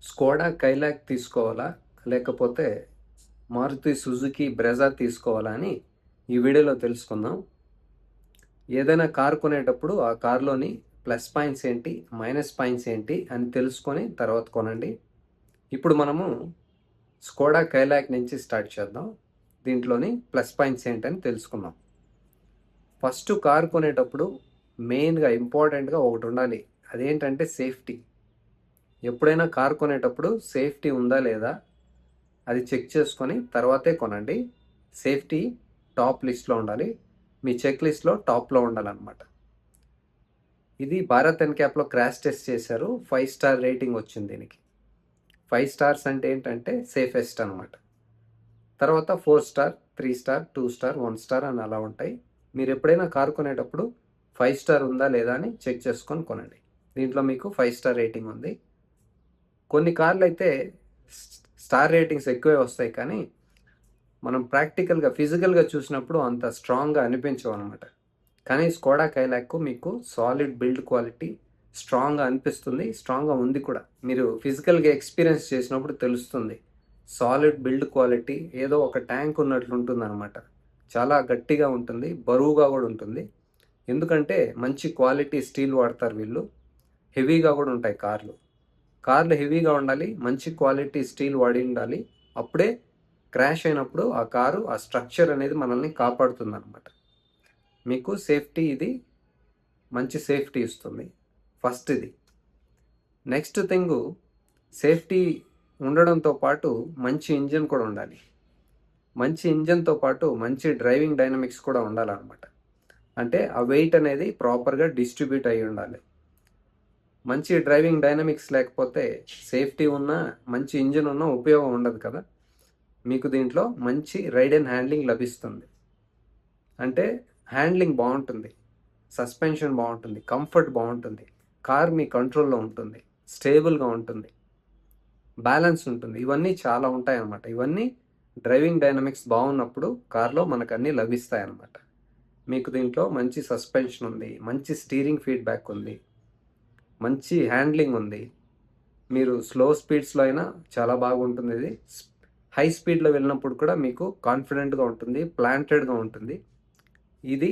Skoda Kylaq తీసుకోవాలా? లేకపోతే Maruti Suzuki Brezza తీసుకోవాలా అని ఈ వీడియోలో తెలుసుకుందాం. ఏదైనా కార్ కొనేటప్పుడు ఆ కార్‌లోని ప్లస్ పాయింట్స్ ఏంటి? మైనస్ పాయింట్స్ ఏంటి? అని తెలుసుకొని తర్వాత కొనండి. ఇప్పుడు మనము స్కోడా కైలాక్ నుంచి స్టార్ట్ చేద్దాం. దీంట్లోని ప్లస్ పాయింట్స్ ఏంటని తెలుసుకుందాం. ఫస్ట్ కార్ కొనేటప్పుడు మెయిన్‌గా ఇంపార్టెంట్‌గా ఒకటుండాలి. అదేంటంటే సేఫ్టీ. ఎప్పుడైనా కార్ కొనేటప్పుడు సేఫ్టీ ఉందా లేదా అది చెక్ చేసుకొని తర్వాతే కొనండి. సేఫ్టీ టాప్ లిస్ట్‌లో ఉండాలి. మీ చెక్ లిస్ట్‌లో టాప్‌లో ఉండాలన్నమాట. ఇది భారత్ ఎన్‌క్యాప్‌లో క్రాష్ టెస్ట్ చేశారు. 5 స్టార్ రేటింగ్ వచ్చింది దీనికి. 5 స్టార్స్ అంటే ఏంటంటే సేఫెస్ట్ అనమాట. తర్వాత 4 స్టార్, 3 స్టార్, 2 స్టార్, 1 స్టార్ అని అలా ఉంటాయి. మీరు ఎప్పుడైనా కార్ కొనేటప్పుడు 5 స్టార్ ఉందా లేదా అని చెక్ చేసుకొని కొనండి. దీంట్లో మీకు 5 స్టార్ రేటింగ్ ఉంది. కొన్ని కార్లయితే స్టార్ రేటింగ్స్ ఎక్కువే వస్తాయి కానీ మనం ప్రాక్టికల్‌గా, ఫిజికల్‌గా చూసినప్పుడు అంత స్ట్రాంగ్‌గా అనిపించవనమాట. కానీ స్కోడా కైలాక్ మీకు సాలిడ్ బిల్డ్ క్వాలిటీ స్ట్రాంగ్‌గా అనిపిస్తుంది. స్ట్రాంగ్‌గా ఉంది కూడా. మీరు ఫిజికల్‌గా ఎక్స్‌పీరియన్స్ చేసినప్పుడు తెలుస్తుంది. సాలిడ్ బిల్డ్ క్వాలిటీ ఏదో ఒక ట్యాంక్ ఉన్నట్లు ఉంటుందనమాట. చాలా గట్టిగా ఉంటుంది. బరువుగా కూడా ఉంటుంది. ఎందుకంటే మంచి క్వాలిటీ స్టీల్ వాడతారు వీళ్ళు. హెవీగా కూడా ఉంటాయి కార్లు. కార్లు హెవీగా ఉండాలి. మంచి క్వాలిటీ స్టీల్ వాడి ఉండాలి. అప్పుడే క్రాష్ అయినప్పుడు ఆ కారు, ఆ స్ట్రక్చర్ అనేది మనల్ని కాపాడుతుందనమాట. మీకు సేఫ్టీ ఇది మంచి సేఫ్టీ ఇస్తుంది. ఫస్ట్ ఇది. నెక్స్ట్ థింగు సేఫ్టీ ఉండడంతో పాటు మంచి ఇంజిన్ కూడా ఉండాలి. మంచి ఇంజిన్‌తో పాటు మంచి డ్రైవింగ్ డైనమిక్స్ కూడా ఉండాలనమాట. అంటే ఆ వెయిట్ అనేది ప్రాపర్‌గా డిస్ట్రిబ్యూట్ అయ్యి ఉండాలి. మంచి డ్రైవింగ్ డైనమిక్స్ లేకపోతే సేఫ్టీ ఉన్నా, మంచి ఇంజిన్ ఉన్నా ఉపయోగం ఉండదు కదా! మీకు దీంట్లో మంచి రైడ్ అండ్ హ్యాండ్లింగ్ లభిస్తుంది. అంటే హ్యాండ్లింగ్ బావుంటుంది. సస్పెన్షన్ బావుంటుంది. కంఫర్ట్ బావుంటుంది. కార్ మీ కంట్రోల్‌లో ఉంటుంది. స్టేబుల్‌గా ఉంటుంది. బ్యాలెన్స్ ఉంటుంది. ఇవన్నీ చాలా ఉంటాయన్నమాట. ఇవన్నీ డ్రైవింగ్ డైనమిక్స్ బావున్నప్పుడు కార్‌లో మనకన్నీ లభిస్తాయన్నమాట. మీకు దీంట్లో మంచి సస్పెన్షన్ ఉంది. మంచి స్టీరింగ్ ఫీడ్‌బ్యాక్ ఉంది. మంచి హ్యాండ్లింగ్ ఉంది. మీరు స్లో స్పీడ్స్‌లో అయినా చాలా బాగుంటుందిది. హై స్పీడ్‌లో వెళ్ళినప్పుడు కూడా మీకు కాన్ఫిడెంట్‌గా ఉంటుంది. ప్లాంటెడ్‌గా ఉంటుంది. ఇది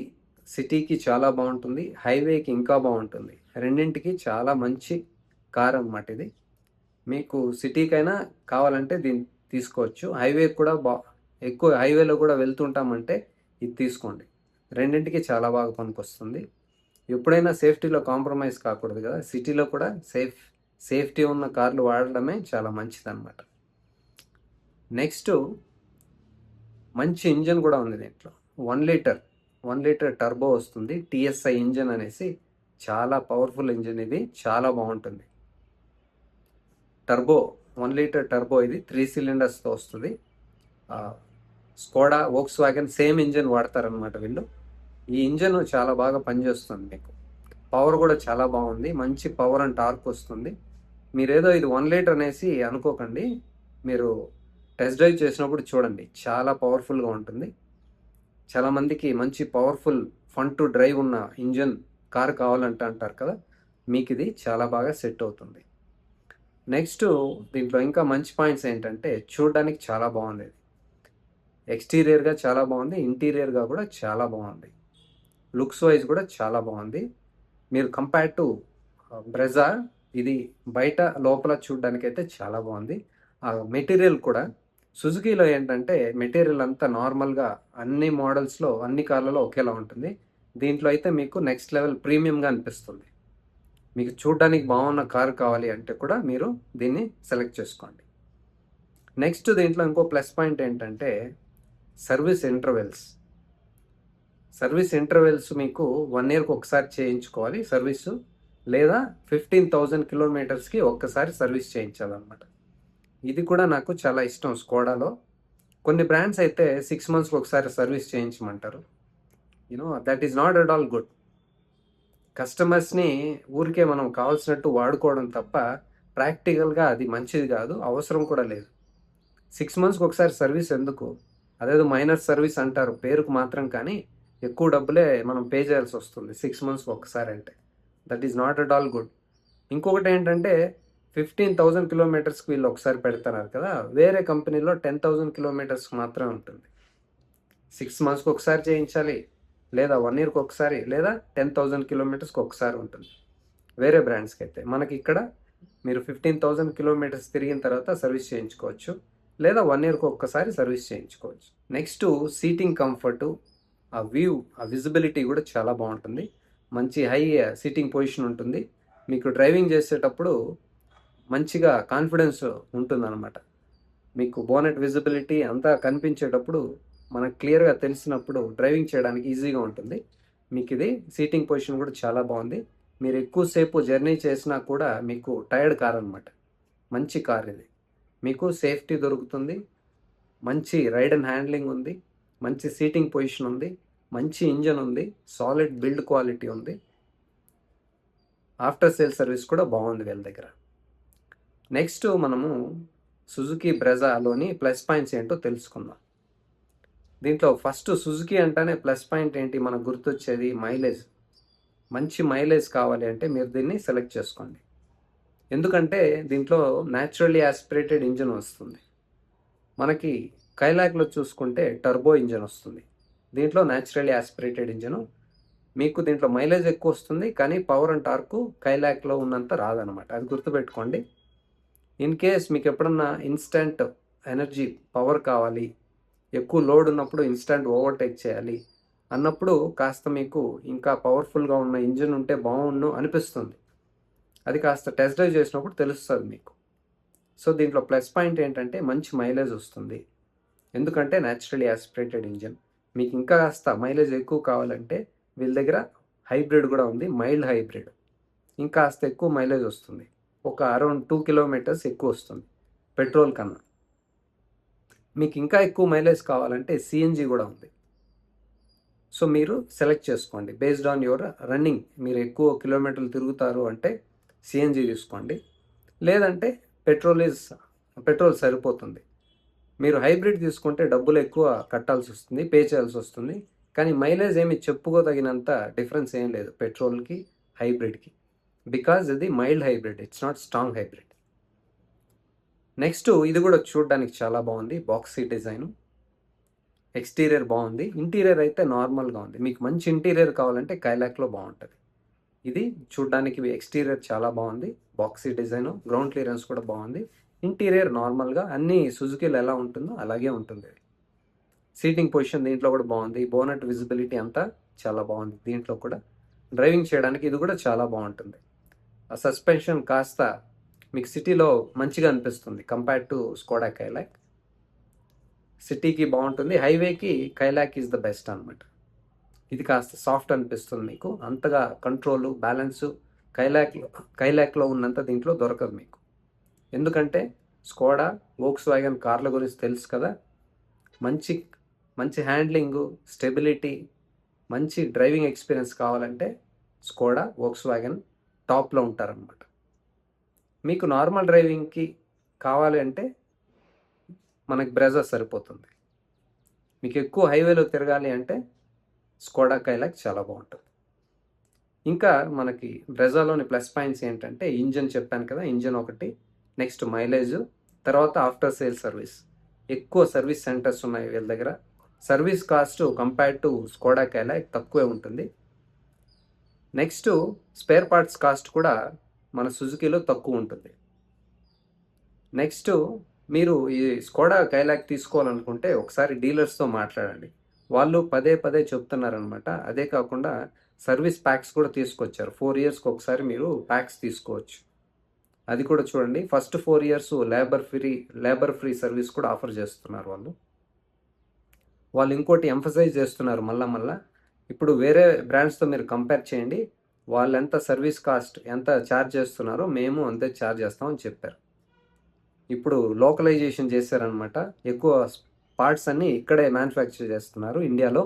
సిటీకి చాలా బావుంటుంది. హైవేకి ఇంకా బావుంటుంది. రెండింటికి చాలా మంచి కార్ అనమాట ఇది. మీకు సిటీకైనా కావాలంటే దీన్ని తీసుకోవచ్చు. హైవేకి కూడా ఎక్కువ హైవేలో కూడా వెళ్తుంటామంటే ఇది తీసుకోండి. రెండింటికి చాలా బాగా పనికొస్తుంది. ఎప్పుడైనా సేఫ్టీలో కాంప్రమైజ్ కాకూడదు కదా! సిటీలో కూడా సేఫ్టీ ఉన్న కార్లు వాడడమే చాలా మంచిదనమాట. నెక్స్టు మంచి ఇంజిన్ కూడా ఉంది దీంట్లో. 1 లీటర్ టర్బో వస్తుంది. టీఎస్ఐ ఇంజిన్ అనేసి చాలా పవర్ఫుల్ ఇంజిన్ ఇది. చాలా బావుంటుంది. టర్బో 1 లీటర్ టర్బో ఇది 3 సిలిండర్స్‌తో వస్తది. స్కోడా, వోక్స్‌వాగన్ సేమ్ ఇంజిన్ వాడతారనమాట వీళ్ళు. ఈ ఇంజిన్ చాలా బాగా పనిచేస్తుంది మీకు. పవర్ కూడా చాలా బాగుంది. మంచి పవర్ అండ్ టార్క్ వస్తుంది. మీరేదో ఇది 1 లీటర్ అనేసి అనుకోకండి. మీరు టెస్ట్ డ్రైవ్ చేసినప్పుడు చూడండి. చాలా పవర్‌ఫుల్‌గా ఉంటుంది. చాలామందికి మంచి పవర్‌ఫుల్ ఫన్ టు డ్రైవ్ ఉన్న ఇంజిన్ కార్ కావాలంట అంటారు కదా! మీకిది చాలా బాగా సెట్ అవుతుంది. నెక్స్టు దీంట్లో ఇంకా మంచి పాయింట్స్ ఏంటంటే చూడడానికి చాలా బాగుంది ఇది. ఎక్స్టీరియర్‌గా చాలా బాగుంది. ఇంటీరియర్‌గా కూడా చాలా బాగుంది. లుక్స్ వైజ్ కూడా చాలా బాగుంది. మీరు కంపేర్ టు బ్రెజా ఇది బయట లోపల చూడడానికైతే చాలా బాగుంది. ఆ మెటీరియల్ కూడా సుజుకీలో ఏంటంటే మెటీరియల్ అంతా నార్మల్‌గా అన్ని మోడల్స్‌లో, అన్ని కార్లలో ఒకేలా ఉంటుంది. దీంట్లో అయితే మీకు నెక్స్ట్ లెవెల్ ప్రీమియంగా అనిపిస్తుంది. మీకు చూడడానికి బాగున్న కార్ కావాలి అంటే కూడా మీరు దీన్ని సెలెక్ట్ చేసుకోండి. నెక్స్ట్ దీంట్లో ఇంకో ప్లస్ పాయింట్ ఏంటంటే సర్వీస్ ఇంటర్వెల్స్. సర్వీస్ ఇంటర్వెల్స్ మీకు 1 ఇయర్‌కి ఒకసారి చేయించుకోవాలి సర్వీసు. లేదా 15,000 కిలోమీటర్స్‌కి ఒక్కసారి సర్వీస్ చేయించాలన్నమాట. ఇది కూడా నాకు చాలా ఇష్టం స్కోడాలో. కొన్ని బ్రాండ్స్ అయితే 6 మంత్స్‌కి ఒకసారి సర్వీస్ చేయించమంటారు. That is not at all good. కస్టమర్స్‌ని ఊరికే మనం కావాల్సినట్టు వాడుకోవడం తప్ప ప్రాక్టికల్‌గా అది మంచిది కాదు. అవసరం కూడా లేదు. 6 మంత్స్‌కి ఒకసారి సర్వీస్ ఎందుకు? అదేదో మైనర్ సర్వీస్ అంటారు పేరుకు మాత్రం కానీ ఎక్కువ డబ్బులే మనం పే చేయాల్సొస్తుంది 6 మంత్స్‌కి ఒక్కసారి అంటే. That is not at all good. ఇంకొకటేంటంటే 15,000 కిలోమీటర్స్కి వీళ్ళు ఒకసారి పెడుతున్నారు కదా, వేరే కంపెనీలో 10,000 కిలోమీటర్స్కి మాత్రమే ఉంటుంది. 6 మంత్స్కి ఒకసారి చేయించాలి, లేదా 1 ఇయర్కి ఒకసారి, లేదా 10,000 కిలోమీటర్స్కి ఒకసారి ఉంటుంది వేరే బ్రాండ్స్కి అయితే. మనకి ఇక్కడ మీరు 15,000 కిలోమీటర్స్ తిరిగిన తర్వాత సర్వీస్ చేయించుకోవచ్చు, లేదా 1 ఇయర్కి ఒక్కసారి సర్వీస్ చేయించుకోవచ్చు. నెక్స్ట్ సీటింగ్ కంఫర్టు, ఆ వ్యూ, ఆ విజిబిలిటీ కూడా చాలా బాగుంటుంది. మంచి హై సీటింగ్ పొజిషన్ ఉంటుంది. మీకు డ్రైవింగ్ చేసేటప్పుడు మంచిగా కాన్ఫిడెన్స్ ఉంటుందన్నమాట. మీకు బోనెట్ విజిబిలిటీ అంతా కనిపించేటప్పుడు మనకు క్లియర్గా తెలిసినప్పుడు డ్రైవింగ్ చేయడానికి ఈజీగా ఉంటుంది. మీకు ఇది సీటింగ్ పొజిషన్ కూడా చాలా బాగుంది. మీరు ఎక్కువసేపు జర్నీ చేసినా కూడా మీకు టైర్డ్ కార్ అనమాట. మంచి కార్ ఇది. మీకు సేఫ్టీ దొరుకుతుంది, మంచి రైడ్ అండ్ హ్యాండ్లింగ్ ఉంది, మంచి సీటింగ్ పొజిషన్ ఉంది, మంచి ఇంజన్ ఉంది, సాలిడ్ బిల్డ్ క్వాలిటీ ఉంది. ఆఫ్టర్ సేల్ సర్వీస్ కూడా బాగుంది వీళ్ళ దగ్గర. నెక్స్ట్ మనము సుజుకి బ్రెజాలోని ప్లస్ పాయింట్స్ ఏంటో తెలుసుకుందాం. దీంట్లో ఫస్ట్ సుజుకి అంటేనే ప్లస్ పాయింట్ ఏంటి మనకు గుర్తొచ్చేది? మైలేజ్. మంచి మైలేజ్ కావాలి అంటే మీరు దీన్ని సెలెక్ట్ చేసుకోండి. ఎందుకంటే దీంట్లో న్యాచురల్లీ యాస్పిరేటెడ్ ఇంజన్ వస్తుంది. మనకి కైలాక్లో చూసుకుంటే టర్బో ఇంజన్ వస్తుంది, దీంట్లో న్యాచురల్లీ యాస్పిరేటెడ్ ఇంజను. మీకు దీంట్లో మైలేజ్ ఎక్కువ వస్తుంది, కానీ పవర్ అండ్ టార్క్ కైలాక్లో ఉన్నంత రాదనమాట. అది గుర్తుపెట్టుకోండి. ఇన్ కేస్ మీకు ఎప్పుడన్నా ఇన్స్టంట్ ఎనర్జీ పవర్ కావాలి, ఎక్కువ లోడ్ ఉన్నప్పుడు ఇన్స్టంట్ ఓవర్టేక్ చేయాలి అన్నప్పుడు కాస్త మీకు ఇంకా పవర్ఫుల్గా ఉన్న ఇంజిన్ ఉంటే బాగుండు అనిపిస్తుంది. అది కాస్త టెస్ట్ డ్రైవ్ చేసినప్పుడు తెలుస్తుంది మీకు. సో దీంట్లో ప్లస్ పాయింట్ ఏంటంటే మంచి మైలేజ్ వస్తుంది, ఎందుకంటే న్యాచురల్లీ యాస్పిరేటెడ్ ఇంజిన్. మీకు ఇంకా కాస్త మైలేజ్ ఎక్కువ కావాలంటే వీళ్ళ దగ్గర హైబ్రిడ్ కూడా ఉంది, మైల్డ్ హైబ్రిడ్. ఇంకా కాస్త ఎక్కువ మైలేజ్ వస్తుంది, ఒక అరౌండ్ 2 కిలోమీటర్స్ ఎక్కువ వస్తుంది పెట్రోల్ కన్నా. మీకు ఇంకా ఎక్కువ మైలేజ్ కావాలంటే సిఎన్జి కూడా ఉంది. సో మీరు సెలెక్ట్ చేసుకోండి బేస్డ్ ఆన్ యువర్ రన్నింగ్. మీరు ఎక్కువ కిలోమీటర్లు తిరుగుతారు అంటే సిఎన్జి తీసుకోండి, లేదంటే పెట్రోల్ సరిపోతుంది. మీరు హైబ్రిడ్ తీసుకుంటే డబ్బులు ఎక్కువ కట్టాల్సి వస్తుంది, పే చేయాల్సి వస్తుంది, కానీ మైలేజ్ ఏమి చెప్పుకోదగినంత డిఫరెన్స్ ఏం లేదు పెట్రోల్కి హైబ్రిడ్కి, బికాజ్ ఇది mild hybrid, it's not strong hybrid. Next ఇది కూడా చూడడానికి చాలా బాగుంది, బాక్స్ సీట్ డిజైను. ఎక్స్టీరియర్ బాగుంది, ఇంటీరియర్ అయితే నార్మల్గా ఉంది. మీకు మంచి ఇంటీరియర్ కావాలంటే కైలాక్లో బాగుంటుంది. ఇది చూడడానికి ఎక్స్టీరియర్ చాలా బాగుంది, box seat design, ground clearance కూడా బాగుంది. ఇంటీరియర్ నార్మల్గా అన్ని సుజుకీలు ఎలా ఉంటుందో అలాగే ఉంటుంది. సీటింగ్ పొజిషన్ దీంట్లో కూడా బాగుంది, బోనెట్ విజిబిలిటీ అంతా చాలా బాగుంది. దీంట్లో కూడా డ్రైవింగ్ చేయడానికి ఇది కూడా చాలా బాగుంటుంది. ఆ సస్పెన్షన్ కాస్త మీకు సిటీలో మంచిగా అనిపిస్తుంది కంపేర్డ్ టు స్కోడా కైలాక్. సిటీకి బాగుంటుంది, హైవేకి కైలాక్ ఈజ్ ద బెస్ట్ అనమాట. ఇది కాస్త సాఫ్ట్ అనిపిస్తుంది మీకు, అంతగా కంట్రోల్ బ్యాలెన్సు కైలాక్లో ఉన్నంత దీంట్లో దొరకదు మీకు. ఎందుకంటే స్కోడా వోక్స్ వ్యాగన్ కార్ల గురించి తెలుసు కదా, మంచి హ్యాండ్లింగు, స్టెబిలిటీ, మంచి డ్రైవింగ్ ఎక్స్పీరియన్స్ కావాలంటే స్కోడా వోక్స్ వ్యాగన్ టాప్లో ఉంటారనమాట. మీకు నార్మల్ డ్రైవింగ్కి కావాలి అంటే మనకి బ్రెజా సరిపోతుంది. మీకు ఎక్కువ హైవేలో తిరగాలి అంటే స్కోడా కైలాక్ చాలా బాగుంటుంది. ఇంకా మనకి బ్రెజాలోని ప్లస్ పాయింట్స్ ఏంటంటే ఇంజన్ చెప్పాను కదా, ఇంజన్ ఒకటి, నెక్స్ట్ మైలేజ్, తర్వాత ఆఫ్టర్ సేల్ సర్వీస్. ఎక్కువ సర్వీస్ సెంటర్స్ ఉన్నాయి వీళ్ళ దగ్గర. Service cost compared to Skoda Kylaq తక్కువే ఉంటుంది. నెక్స్ట్ స్పేర్ పార్ట్స్ కాస్ట్ కూడా మన సుజుకీలో తక్కువ ఉంటుంది. నెక్స్ట్ మీరు ఈ స్కోడా కైలాక్ తీసుకోవాలనుకుంటే ఒకసారి డీలర్స్తో మాట్లాడండి, వాళ్ళు పదే చెప్తున్నారనమాట. అదే కాకుండా సర్వీస్ ప్యాక్స్ కూడా తీసుకొచ్చారు, 4 ఇయర్స్కి ఒకసారి మీరు ప్యాక్స్ తీసుకోవచ్చు. అది కూడా చూడండి. First 4 years labour free service కూడా ఆఫర్ చేస్తున్నారు వాళ్ళు. ఇంకోటి ఎంఫసైజ్ చేస్తున్నారు మళ్ళా, ఇప్పుడు వేరే బ్రాండ్స్తో మీరు కంపేర్ చేయండి, వాళ్ళు ఎంత సర్వీస్ కాస్ట్ ఎంత ఛార్జ్ చేస్తున్నారో మేము అంతే ఛార్జ్ చేస్తామని చెప్పారు. ఇప్పుడు లోకలైజేషన్ చేశారనమాట, ఎక్కువ పార్ట్స్ అన్నీ ఇక్కడే మ్యానుఫ్యాక్చర్ చేస్తున్నారు ఇండియాలో,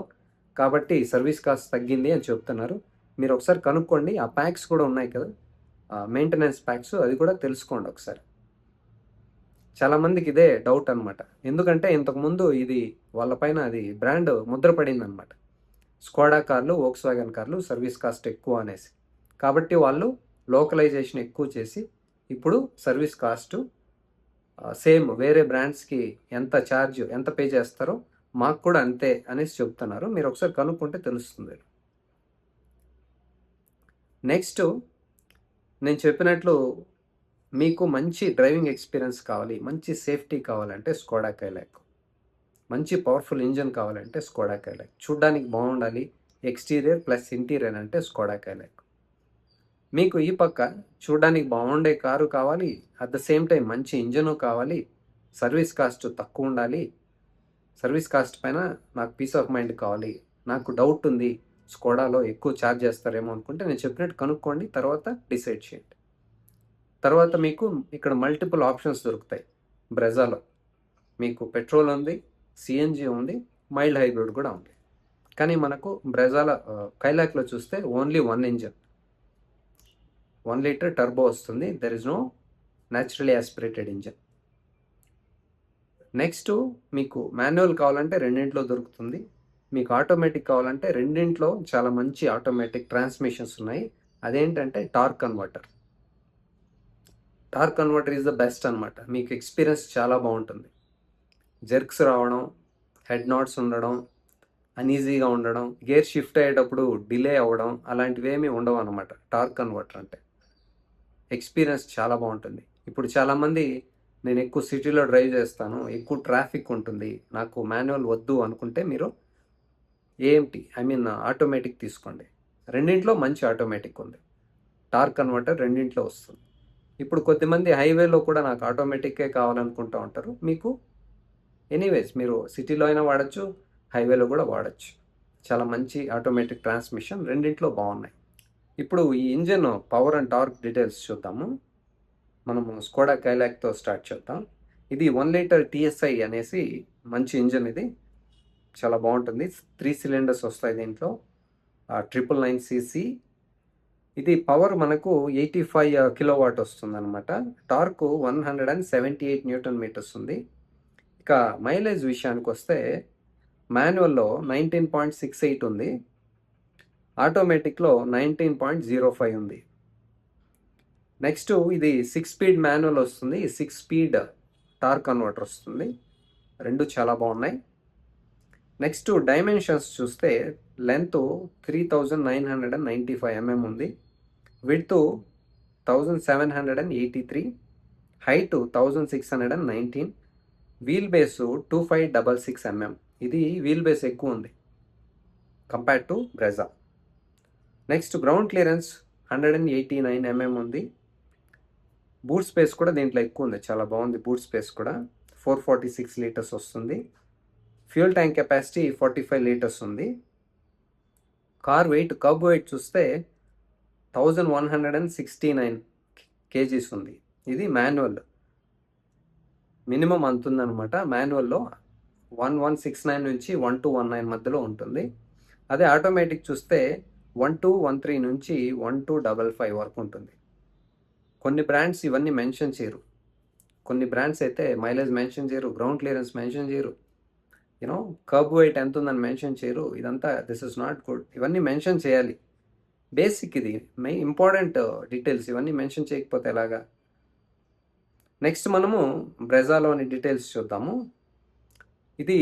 కాబట్టి సర్వీస్ కాస్ట్ తగ్గింది అని చెప్తున్నారు. మీరు ఒకసారి కనుక్కోండి. ఆ ప్యాక్స్ కూడా ఉన్నాయి కదా, మెయింటెనెన్స్ ప్యాక్స్, అది కూడా తెలుసుకోండి ఒకసారి. చాలామందికి ఇదే డౌట్ అనమాట, ఎందుకంటే ఇంతకుముందు ఇది వాళ్ళపైన అది బ్రాండ్ ముద్ర పడింది అనమాట, స్కోడా కార్లు వోక్స్ వ్యాగన్ కార్లు సర్వీస్ కాస్ట్ ఎక్కువ అనేసి. కాబట్టి వాళ్ళు లోకలైజేషన్ ఎక్కువ చేసి ఇప్పుడు సర్వీస్ కాస్ట్ సేమ్ వేరే బ్రాండ్స్కి ఎంత పే చేస్తారో మాకు కూడా అంతే అనేసి చెప్తున్నారు. మీరు ఒకసారి కనుక్కుంటే తెలుస్తుంది. నెక్స్ట్ నేను చెప్పినట్లు మీకు మంచి డ్రైవింగ్ ఎక్స్పీరియన్స్ కావాలి, మంచి సేఫ్టీ కావాలంటే స్కోడా కైలాక్, మంచి పవర్ఫుల్ ఇంజన్ కావాలంటే స్కోడా కైలాక్, చూడ్డానికి బాగుండాలి ఎక్స్టీరియర్ ప్లస్ ఇంటీరియర్ అంటే స్కోడా కైలాక్. మీకు ఈ పక్క చూడడానికి బాగుండే కారు కావాలి, అట్ ద సేమ్ టైం మంచి ఇంజను కావాలి, సర్వీస్ కాస్ట్ తక్కువ ఉండాలి, సర్వీస్ కాస్ట్ పైన నాకు పీస్ ఆఫ్ మైండ్ కావాలి, నాకు డౌట్ ఉంది స్కోడాలో ఎక్కువ ఛార్జ్ చేస్తారేమో అనుకుంటే నేను చెప్పినట్టు కనుక్కోండి, తర్వాత డిసైడ్ చేయండి. తర్వాత మీకు ఇక్కడ మల్టిపుల్ ఆప్షన్స్ దొరుకుతాయి. బ్రెజాలో మీకు పెట్రోల్ ఉంది, సిఎన్జి ఉంది, మైల్డ్ హైబ్రిడ్ కూడా ఉంది. కానీ మనకు బ్రెజాల కైలాక్లో చూస్తే ఓన్లీ 1 ఇంజన్, 1 లీటర్ టర్బో వస్తుంది. There is no naturally aspirated engine. Next మీకు మాన్యువల్ కావాలంటే రెండింటిలో దొరుకుతుంది, మీకు ఆటోమేటిక్ కావాలంటే రెండింటిలో చాలా మంచి ఆటోమేటిక్ ట్రాన్స్మిషన్స్ ఉన్నాయి. అదేంటంటే torque converter. Torque converter is the best అనమాట. మీకు ఎక్స్పీరియన్స్ చాలా బాగుంటుంది. జెర్క్స్ రావడం, హెడ్ నాట్స్ ఉండడం, అన్ఈజీగా ఉండడం, గేర్ షిఫ్ట్ అయ్యేటప్పుడు డిలే అవ్వడం అలాంటివి ఏమీ ఉండవు అనమాట. టార్క్ కన్వర్టర్ అంటే ఎక్స్పీరియన్స్ చాలా బాగుంటుంది. ఇప్పుడు చాలామంది నేను ఎక్కువ సిటీలో డ్రైవ్ చేస్తాను, ఎక్కువ ట్రాఫిక్ ఉంటుంది, నాకు మాన్యువల్ వద్దు అనుకుంటే మీరు ఆటోమేటిక్ తీసుకోండి. రెండింటిలో మంచి ఆటోమేటిక్ ఉంది, టార్క్ కన్వర్టర్ రెండింటిలో వస్తుంది. ఇప్పుడు కొద్దిమంది హైవేలో కూడా నాకు ఆటోమేటిక్కే కావాలనుకుంటూ ఉంటారు. మీకు ఎనీవేస్ మీరు సిటీలో అయినా వాడచ్చు, హైవేలో కూడా వాడచ్చు. చాలా మంచి ఆటోమేటిక్ ట్రాన్స్మిషన్, రెండింటిలో బాగున్నాయి. ఇప్పుడు ఈ engine power and torque details చూద్దాము. మనము స్కోడా కైలాక్తో స్టార్ట్ చేద్దాం. ఇది 1 లీటర్ టీఎస్ఐ అనేసి మంచి ఇంజన్, ఇది చాలా బాగుంటుంది. 3 సిలిండర్స్ వస్తాయి దీంట్లో, 999cc. ఇది పవర్ మనకు 85 కిలోవాట్ వస్తుంది అనమాట. టార్క్ 178 న్యూటన్ మీటర్స్ ఉంది. ఇక మైలేజ్ విషయానికి వస్తే మాన్యువల్లో 19.68 ఉంది, ఆటోమేటిక్లో 19.05 ఉంది. నెక్స్ట్ ఇది 6 స్పీడ్ మాన్యువల్ వస్తుంది, 6 స్పీడ్ టార్క్ కన్వర్టర్ వస్తుంది. రెండు చాలా బాగున్నాయి. నెక్స్ట్ డైమెన్షన్స్ చూస్తే లెంత్ 3995 mm ఉంది, width 1783, height 1619, wheel base 2566 mm. ఇది వీల్ బేస్ ఎక్కువ ఉంది compare to Brezza. Next ground clearance 189 mm ఉంది. బూట్ స్పేస్ కూడా దీంట్లో ఎక్కువ ఉంది, చాలా బాగుంది. బూట్ స్పేస్ కూడా 446 లీటర్స్ వస్తుంది. ఫ్యూయల్ ట్యాంక్ కెపాసిటీ 45 లీటర్స్ ఉంది. కార్ వెయిట్, కబ్ వెయిట్ చూస్తే 1169 kgs ఉంది. ఇది మాన్యువల్, మినిమం అంతుందన్నమాట. మాన్యువల్లో 1169 నుంచి 1219 మధ్యలో ఉంటుంది. అదే ఆటోమేటిక్ చూస్తే 1213 నుంచి 1255 వరకు ఉంటుంది. కొన్ని బ్రాండ్స్ ఇవన్నీ మెన్షన్ చేయరు, కొన్ని బ్రాండ్స్ అయితే మైలేజ్ మెన్షన్ చేయరు, గ్రౌండ్ క్లియరెన్స్ మెన్షన్ చేయరు, కర్బ్ వెయిట్ ఎంత ఉందని మెన్షన్ చేయరు. ఇదంతా దిస్ ఇస్ నాట్ గుడ్. ఇవన్నీ మెన్షన్ చేయాలి, బేసిక్, ఇది ఇంపార్టెంట్ డీటెయిల్స్. ఇవన్నీ మెన్షన్ చేయకపోతే ఎలాగా? నెక్స్ట్ మనము బ్రెజాలోని డీటెయిల్స్ చూద్దాము. ఇది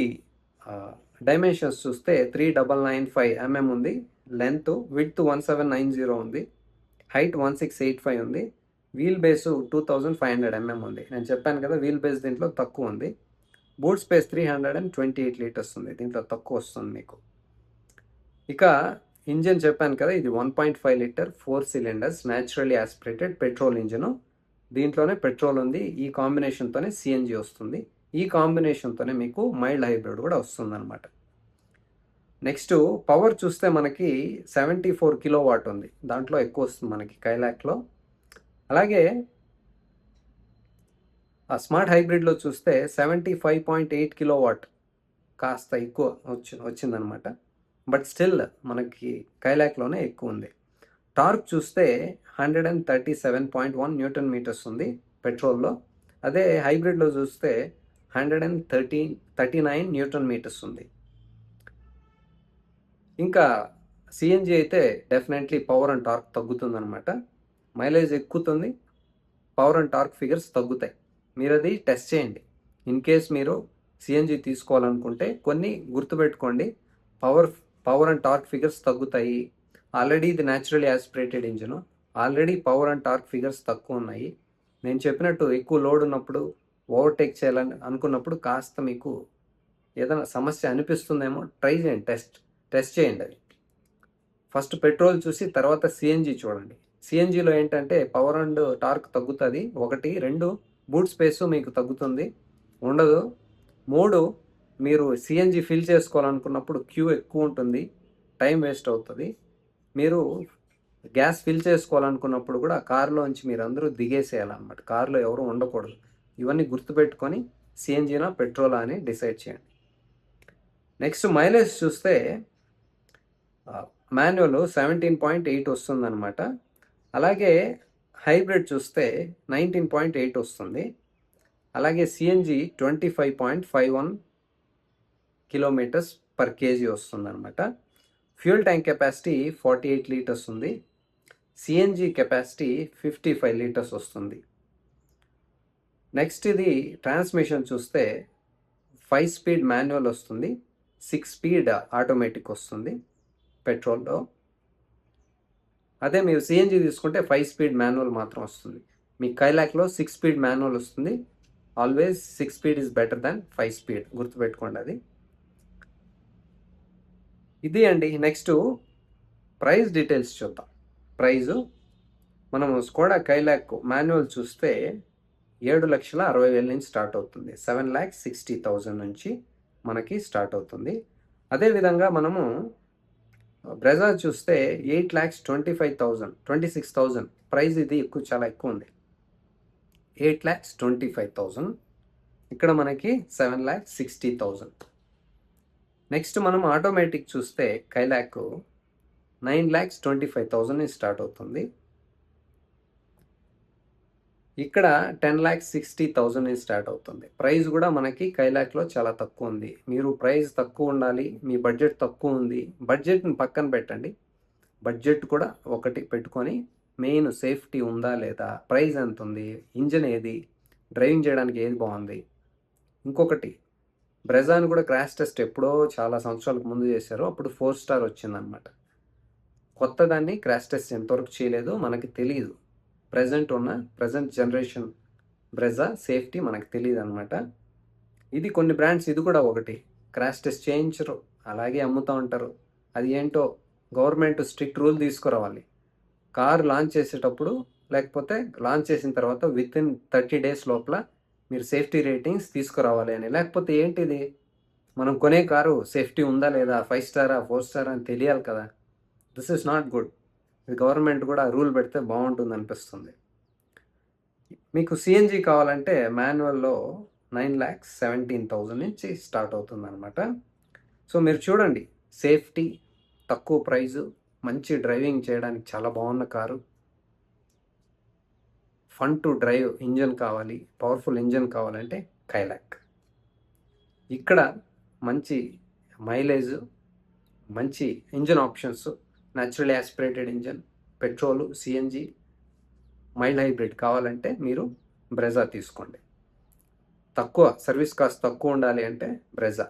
డైమెన్షన్స్ చూస్తే 3995 mm ఉంది, లెంత్, విడ్త్ 1790 ఉంది, హైట్ 1685 ఉంది, వీల్ బేసు 2500 mm ఉంది. నేను చెప్పాను కదా వీల్ బేస్ దీంట్లో తక్కువ ఉంది. బూట్ స్పేస్ 328 లీటర్స్ ఉంది, దీంట్లో తక్కువ వస్తుంది మీకు. ఇక ఇంజన్ చెప్పాను కదా, ఇది 1.5 litre 4 cylinders naturally aspirated petrol engine. దీంట్లోనే పెట్రోల్ ఉంది, ఈ కాంబినేషన్తోనే సిఎన్జి వస్తుంది, ఈ కాంబినేషన్తోనే మీకు మైల్డ్ హైబ్రిడ్ కూడా వస్తుంది అనమాట. నెక్స్ట్ పవర్ చూస్తే మనకి 74 కిలోవాట్ ఉంది, దాంట్లో ఎక్కువ వస్తుంది మనకి కైలాక్లో. అలాగే ఆ స్మార్ట్ హైబ్రిడ్లో చూస్తే 75.8 కిలోవాట్, కాస్త ఎక్కువ వచ్చిందనమాట. బట్ స్టిల్ మనకి కైలాక్లోనే ఎక్కువ ఉంది. టార్క్ చూస్తే 137.1 న్యూటన్ మీటర్స్ ఉంది పెట్రోల్లో. అదే హైబ్రిడ్లో చూస్తే 139 న్యూటన్ మీటర్స్ ఉంది. ఇంకా సిఎన్జి అయితే డెఫినెట్లీ పవర్ అండ్ టార్క్ తగ్గుతుందన్నమాట, మైలేజ్ ఎక్కుతుంది, పవర్ అండ్ టార్క్ ఫిగర్స్ తగ్గుతాయి. మీరు అది టెస్ట్ చేయండి. ఇన్ కేస్ మీరు సిఎన్జి తీసుకోవాలనుకుంటే కొన్ని గుర్తుపెట్టుకోండి. పవర్ అండ్ టార్క్ ఫిగర్స్ తగ్గుతాయి. ఆల్రెడీ ఇది naturally aspirated engine, already power and torque figures తక్కువ ఉన్నాయి. నేను చెప్పినట్టు ఎక్కువ లోడ్ ఉన్నప్పుడు, ఓవర్టేక్ చేయాలని అనుకున్నప్పుడు కాస్త మీకు ఏదైనా సమస్య అనిపిస్తుందేమో ట్రై చేయండి, టెస్ట్ చేయండి. అది ఫస్ట్ పెట్రోల్ చూసి తర్వాత సిఎన్జి చూడండి. సిఎన్జిలో ఏంటంటే పవర్ అండ్ టార్క్ తగ్గుతుంది. 1, 2 బూట్ స్పేసు మీకు తగ్గుతుంది, ఉండదు. 3 మీరు సిఎన్జి ఫిల్ చేసుకోవాలనుకున్నప్పుడు క్యూ ఎక్కువ ఉంటుంది, టైం వేస్ట్ అవుతుంది. మీరు గ్యాస్ ఫిల్ చేసుకోవాలనుకున్నప్పుడు కూడా కారులోంచి మీరు అందరూ దిగేసేయాలన్నమాట. కారులో ఎవరు ఉండకూడదు. ఇవన్నీ గుర్తుపెట్టుకొని సిఎన్జినా పెట్రోలా అని డిసైడ్ చేయండి. నెక్స్ట్ మైలేజ్ చూస్తే మాన్యువల్ 17.8 వస్తుందన్నమాట. అలాగే హైబ్రిడ్ చూస్తే 19.8 వస్తుంది. అలాగే సిఎన్జి 25.51 కిలోమీటర్స్ పర్ కేజీ వస్తుందన్నమాట. ఫ్యూయల్ ట్యాంక్ కెపాసిటీ 48 లీటర్స్ ఉంది. సిఎన్జి కెపాసిటీ 55 లీటర్స్ వస్తుంది. నెక్స్ట్ ఇది ట్రాన్స్మిషన్ చూస్తే 5 స్పీడ్ మాన్యువల్ వస్తుంది, 6 స్పీడ్ ఆటోమేటిక్ వస్తుంది పెట్రోల్లో. అదే మీరు సిఎన్జి తీసుకుంటే 5 స్పీడ్ మాన్యువల్ మాత్రం వస్తుంది. మీ కైలాక్లో 6 స్పీడ్ మాన్యువల్ వస్తుంది. Always 6 speed is better than 5 speed, గుర్తుపెట్టుకోండి అది. ఇది అండి. నెక్స్ట్ ప్రైస్ డీటెయిల్స్ చూద్దాం. ప్రైజు మనము స్కోడా కైలాక్ మాన్యువల్ చూస్తే 7,60,000 నుంచి స్టార్ట్ అవుతుంది. 7,60,000 నుంచి మనకి స్టార్ట్ అవుతుంది. అదేవిధంగా మనము బ్రెజా చూస్తే 8,25,000 ప్రైస్. ఇది చాలా ఎక్కువ ఉంది. 8,25,000, ఇక్కడ మనకి 7,60,000. నెక్స్ట్ మనం ఆటోమేటిక్ చూస్తే కైలాక్ 9,25,000 నుంచి స్టార్ట్ అవుతుంది. ఇక్కడ 10,60,000 నుంచి స్టార్ట్ అవుతుంది. ప్రైస్ కూడా మనకి కైలాక్లో చాలా తక్కువ ఉంది. మీరు ప్రైస్ తక్కువ ఉండాలి, మీ బడ్జెట్ తక్కువ ఉంది, బడ్జెట్ని పక్కన పెట్టండి. బడ్జెట్ కూడా ఒకటి పెట్టుకొని మెయిన్ సేఫ్టీ ఉందా లేదా, ప్రైస్ ఎంత ఉంది, ఇంజన్ ఏది, డ్రైవింగ్ చేయడానికి ఏది బాగుంది. ఇంకొకటి బ్రెజాని కూడా క్రాష్ టెస్ట్ ఎప్పుడో చాలా సంవత్సరాలకు ముందు చేశారు, అప్పుడు 4 స్టార్ వచ్చిందనమాట. కొత్త దాన్ని క్రాష్ టెస్ట్ ఎంతవరకు చేయలేదు, మనకి తెలియదు. ప్రజెంట్ జనరేషన్ బ్రెజా సేఫ్టీ మనకు తెలియదు అనమాట. ఇది కొన్ని బ్రాండ్స్, ఇది కూడా ఒకటి, క్రాష్ టెస్ట్ చేయించరు, అలాగే అమ్ముతూ ఉంటారు. అది ఏంటో గవర్నమెంట్ స్ట్రిక్ట్ రూల్ తీసుకురావాలి. కారు లాంచ్ చేసేటప్పుడు, లేకపోతే లాంచ్ చేసిన తర్వాత విత్ ఇన్ 30 days లోపల మీరు సేఫ్టీ రేటింగ్స్ తీసుకురావాలి అని. లేకపోతే ఏంటిది, మనం కొనే కారు సేఫ్టీ ఉందా లేదా, 5 స్టారా 4 స్టారా అని తెలియాలి కదా. This is not good. ఇది గవర్నమెంట్ కూడా రూల్ పెడితే బాగుంటుంది అనిపిస్తుంది. మీకు సిఎన్జి కావాలంటే మాన్యువల్లో 9,17,000 నుంచి స్టార్ట్ అవుతుంది అనమాట. సో మీరు చూడండి, సేఫ్టీ, తక్కువ ప్రైజు, మంచి డ్రైవింగ్ చేయడానికి చాలా బాగున్న car, fun to drive engine కావాలి, పవర్ఫుల్ ఇంజన్ కావాలంటే కైలాక్. ఇక్కడ మంచి మైలేజ్, మంచి engine options, natural aspirated engine, petrol, CNG, mild hybrid కావాలంటే మీరు బ్రెజా తీసుకోండి. తక్కువ సర్వీస్ కాస్ట్ తక్కువ ఉండాలి అంటే బ్రెజా.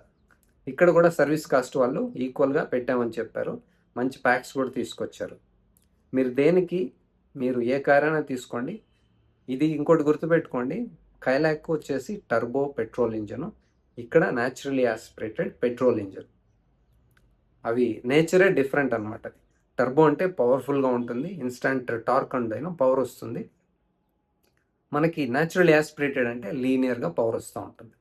ఇక్కడ కూడా సర్వీస్ కాస్ట్ వాళ్ళు ఈక్వల్గా పెట్టామని చెప్పారు, మంచి ప్యాక్స్ కూడా తీసుకొచ్చారు. మీరు ఏ కార్ అయినా తీసుకోండి. ఇది ఇంకోటి గుర్తుపెట్టుకోండి, కైలాక్ వచ్చేసి టర్బో పెట్రోల్ ఇంజను, ఇక్కడ న్యాచురల్లీ యాస్పిరేటెడ్ పెట్రోల్ ఇంజన్. అవి నేచరే డిఫరెంట్ అనమాట. టర్బో అంటే పవర్ఫుల్గా ఉంటుంది, ఇన్స్టంట్ టార్క్ అండ్ పవర్ వస్తుంది. మనకి న్యాచురల్ యాస్పిరేటెడ్ అంటే లీనియర్గా పవర్ వస్తూ ఉంటుంది.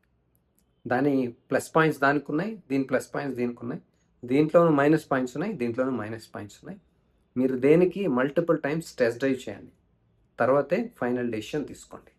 దాని ప్లస్ పాయింట్స్ దానికి ఉన్నాయి, దీని ప్లస్ పాయింట్స్ దీనికి ఉన్నాయి, దీంట్లోనూ మైనస్ పాయింట్స్ ఉన్నాయి, దీంట్లోనూ మైనస్ పాయింట్స్ ఉన్నాయి. మీరు దేనికి మల్టిపుల్ టైమ్స్ టెస్ట్ డ్రైవ్ చేయండి, తర్వాతే ఫైనల్ డెసిషన్ తీసుకోండి.